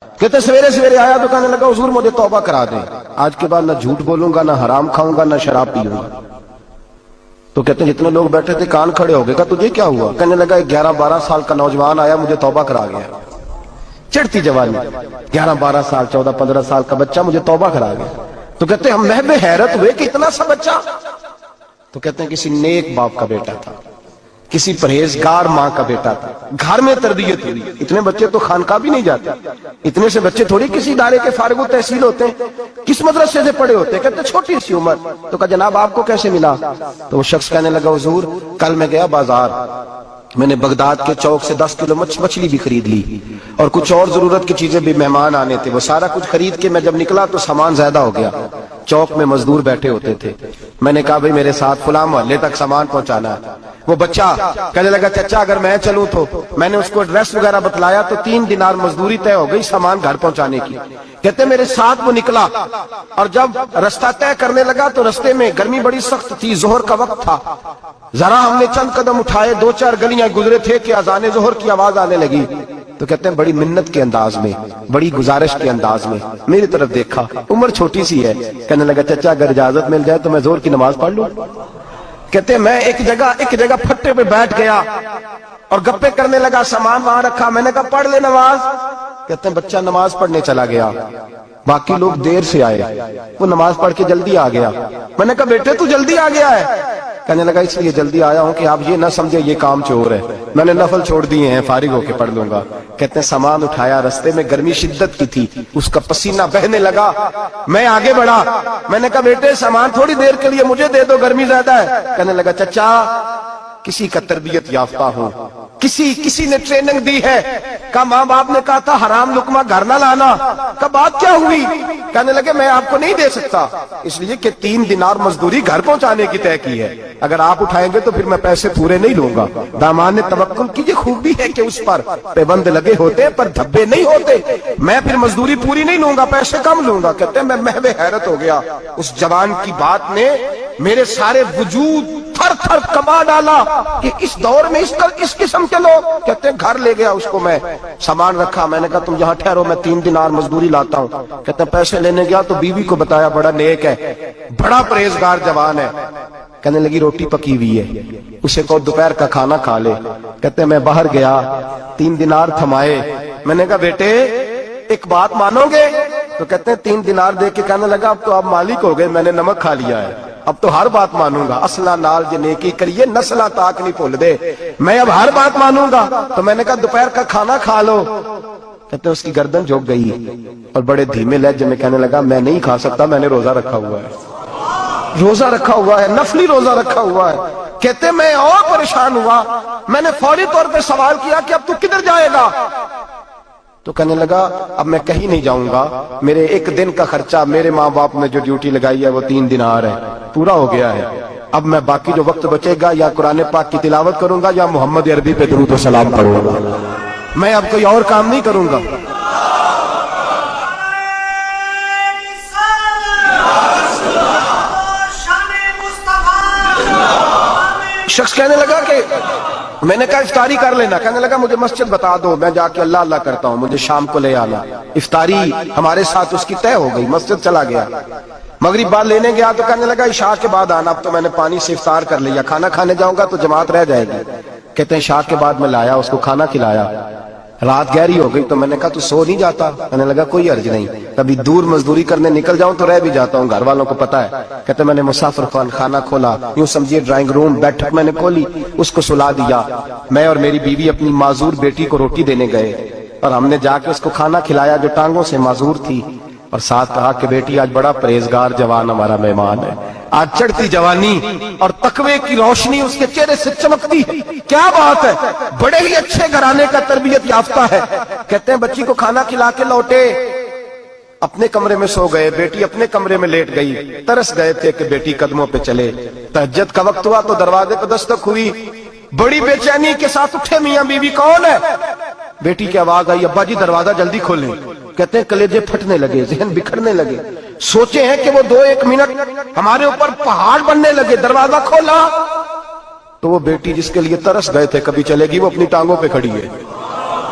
کہتے سویرے سویرے آیا تو کہنے لگا حضور مجھے توبہ کرا دیں، آج کے بعد نہ جھوٹ بولوں گا، نہ حرام کھاؤں گا، نہ شراب پیوں گا۔ تو کہتے ہیں جتنے لوگ بیٹھے تھے کان کھڑے ہو گئے، کہا تجھے کیا ہوا؟ کہنے لگا 11-12 سال کا نوجوان آیا مجھے توبہ کرا گیا، چڑھتی جوانی، 11-12 سال 14-15 سال کا بچہ مجھے توبہ کرا گیا۔ تو کہتے ہیں ہم محو حیرت ہوئے کہ اتنا سا بچہ؟ تو کہتے ہیں کسی نیک باپ کا بیٹا تھا، کسی پرہیزگار ماں کا بیٹا تھا، گھر میں تربیت ہوئی۔ اتنے بچے تو خانقاہ بھی نہیں جاتے، اتنے سے بچے تھوڑی کسی ادارے کے فارغ التحصیل ہوتے ہیں، کس مدرسے سے پڑھے ہوتے ہیں؟ کہتے ہیں چھوٹی سی عمر۔ تو کہا جناب آپ کو کیسے ملا؟ تو وہ شخص کہنے لگا حضور کل میں گیا بازار، میں نے بغداد کے چوک سے 10 کلو مچھلی بھی خرید لی اور کچھ اور ضرورت کی چیزیں بھی، مہمان آنے تھے، وہ سارا کچھ خرید کے میں جب نکلا تو سامان زیادہ ہو گیا۔ چوک میں مزدور بیٹھے ہوتے تھے، میں نے کہا بھئی میرے ساتھ فلاں محلے تک سامان پہنچانا ہے۔ وہ بچہ کہنے لگا چچا اگر میں چلوں تو، میں نے اس کو ایڈریس وغیرہ بتلایا تو 3 دینار مزدوری طے ہو گئی سامان گھر پہنچانے کی۔ کہتے میرے ساتھ وہ نکلا اور جب رستہ طے کرنے لگا تو رستے میں گرمی بڑی سخت تھی، ظہر کا وقت تھا، ذرا ہم نے چند قدم اٹھائے، 2-4 گلیاں گزرے تھے کہ اذان ظہر کی آواز آنے لگی۔ تو کہتے ہیں بڑی منت کے انداز میں، بڑی گزارش کے انداز میں میری طرف دیکھا، عمر چھوٹی سی ہے، کہنے لگا چچا اگر اجازت مل جائے تو میں ظہر کی نماز پڑھ لوں۔ کہتے ہیں میں ایک جگہ پھٹے پہ بیٹھ گیا اور گپے کرنے لگا، سامان وہاں رکھا، میں نے کہا پڑھ لے نماز۔ کہتے ہیں بچہ نماز پڑھنے چلا گیا، باقی لوگ دیر سے آئے، وہ نماز پڑھ کے جلدی آ گیا۔ میں نے کہا بیٹے تو جلدی آ گیا ہے؟ کہنے لگا اس لیے جلدی آیا ہوں کہ آپ یہ نہ سمجھے یہ کام چور ہے، میں نے نفل چھوڑ دیے ہیں، فارغ ہو کے پڑھ لوں گا۔ کہتے ہیں سامان اٹھایا، رستے میں گرمی شدت کی تھی، اس کا پسینہ بہنے لگا، میں آگے بڑھا، میں نے کہا بیٹے سامان تھوڑی دیر کے لیے مجھے دے دو، گرمی زیادہ ہے۔ کہنے لگا چچا کسی کا تربیت یافتہ ہوں، کسی نے ٹریننگ دی ہے، کہا ماں باپ نے کہا تھا حرام لقمہ گھر نہ لانا، کہا بات کیا ہوئی؟ کہنے لگے میں آپ کو نہیں دے سکتا، اس لیے کہ 3 دینار مزدوری گھر پہنچانے کی طے کی ہے، اگر آپ اٹھائیں گے تو پھر میں پیسے پورے نہیں لوں گا۔ دامان نے توکل کی یہ خوبی ہے کہ اس پر پابند لگے ہوتے پر دھبے نہیں ہوتے، میں پھر مزدوری پوری نہیں لوں گا، پیسے کم لوں گا۔ کہتے ہیں میں محو حیرت ہو گیا، اس جوان کی بات نے میرے سارے وجود تھر تھر کما ڈالا کہ اس دور میں اس قسم کے لوگ۔ کہتے ہیں گھر لے گیا اس کو، میں سامان رکھا، میں نے کہا تم یہاں ٹھہرو میں 3 دینار مزدوری لاتا ہوں۔ کہتے ہیں پیسے لینے گیا تو بیوی کو بتایا بڑا نیک ہے، بڑا پرہیزگار جوان ہے، کہنے لگی روٹی پکی ہوئی ہے، اسے کو دوپہر کا کھانا کھا لے۔ کہتے ہیں میں باہر گیا، 3 دینار تھمائے، میں نے کہا بیٹے ایک بات مانو گے؟ تو کہتے ہیں 3 دینار دے کے کہنے لگا اب تو آپ مالک ہو گئے، میں نے نمک کھا لیا ہے، اب تو ہر بات مانوں گا، اصلہ نال جے نیکی کریے نسلہ تاک نہیں بھول دے، میں اب ہر بات مانوں گا۔ تو میں نے کہا دوپہر کا کھانا کھا لو۔ کہتے ہیں اس کی گردن جھک گئی اور بڑے دھیمے لہجے میں کہنے لگا میں نہیں کھا سکتا، میں نے روزہ رکھا ہوا ہے، روزہ رکھا ہوا ہے، نفلی روزہ رکھا ہوا ہے۔ کہتے میں اور پریشان ہوا، میں نے فوری طور پہ سوال کیا کہ اب تو کدھر جائے گا؟ تو کہنے لگا اب میں کہیں نہیں جاؤں گا، میرے 1 دن کا خرچہ میرے ماں باپ نے جو ڈیوٹی لگائی ہے وہ 3 دینار ہے، پورا ہو گیا ہے، اب میں باقی جو وقت بچے گا یا قرآن پاک کی تلاوت کروں گا یا محمد عربی پہ درود و سلام پڑھوں گا، میں اب کوئی اور کام نہیں کروں گا۔ شخص کہنے لگا کہ میں نے کہا افطاری کر لینا، کہنے لگا مجھے مسجد بتا دو، میں جا کے اللہ اللہ کرتا ہوں، مجھے شام کو لے آنا۔ افطاری ہمارے ساتھ اس کی طے ہو گئی، مسجد چلا گیا، مغرب بعد لینے گیا تو کہنے لگا عشاء کے بعد آنا، اب تو میں نے پانی سے افطار کر لیا، کھانا کھانے جاؤں گا تو جماعت رہ جائے گی۔ کہتے ہیں عشاء کے بعد میں لایا، اس کو کھانا کھلایا، رات گہری ہو گئی تو میں نے کہا تو سو نہیں جاتا؟ کہنے لگا کوئی حرج نہیں، کبھی دور مزدوری کرنے نکل جاؤں تو رہ بھی جاتا ہوں، گھر والوں کو پتا ہے۔ کہتے میں نے مسافر خانہ کھولا، یوں سمجھیے ڈرائنگ روم بیٹھک میں نے کھولی، اس کو سلا دیا، میں اور میری بیوی اپنی معذور بیٹی کو روٹی دینے گئے اور ہم نے جا کے اس کو کھانا کھلایا جو ٹانگوں سے معذور تھی، اور ساتھ کہا کہ بیٹی آج بڑا پرہیزگار جوان ہمارا مہمان ہے، آج چڑھتی جوانی اور تقوی کی روشنی اس کے چہرے سے چمکتی ہے، کیا بات ہے، بڑے ہی اچھے گھرانے کا تربیت یافتہ ہے۔ کہتے ہیں بچی کو کھانا کھلا کے لوٹے، اپنے کمرے میں سو گئے، بیٹی اپنے کمرے میں لیٹ گئی، ترس گئے تھے کہ بیٹی قدموں پہ چلے۔ تہجد کا وقت ہوا تو دروازے پہ دستک ہوئی، بڑی بے چینی کے ساتھ اٹھے میاں بیوی، کون ہے؟ بیٹی کی آواز آئی ابا جی دروازہ جلدی کھولیں۔ کہتے ہیں کلیجے پھٹنے لگے، ذہن بکھرنے لگے، سوچے ہیں کہ وہ 2-1 منٹ ہمارے اوپر پہاڑ بننے لگے، دروازہ کھولا تو وہ بیٹی جس کے لیے ترس گئے تھے کبھی چلے گی، وہ اپنی ٹانگوں پہ کھڑی ہے۔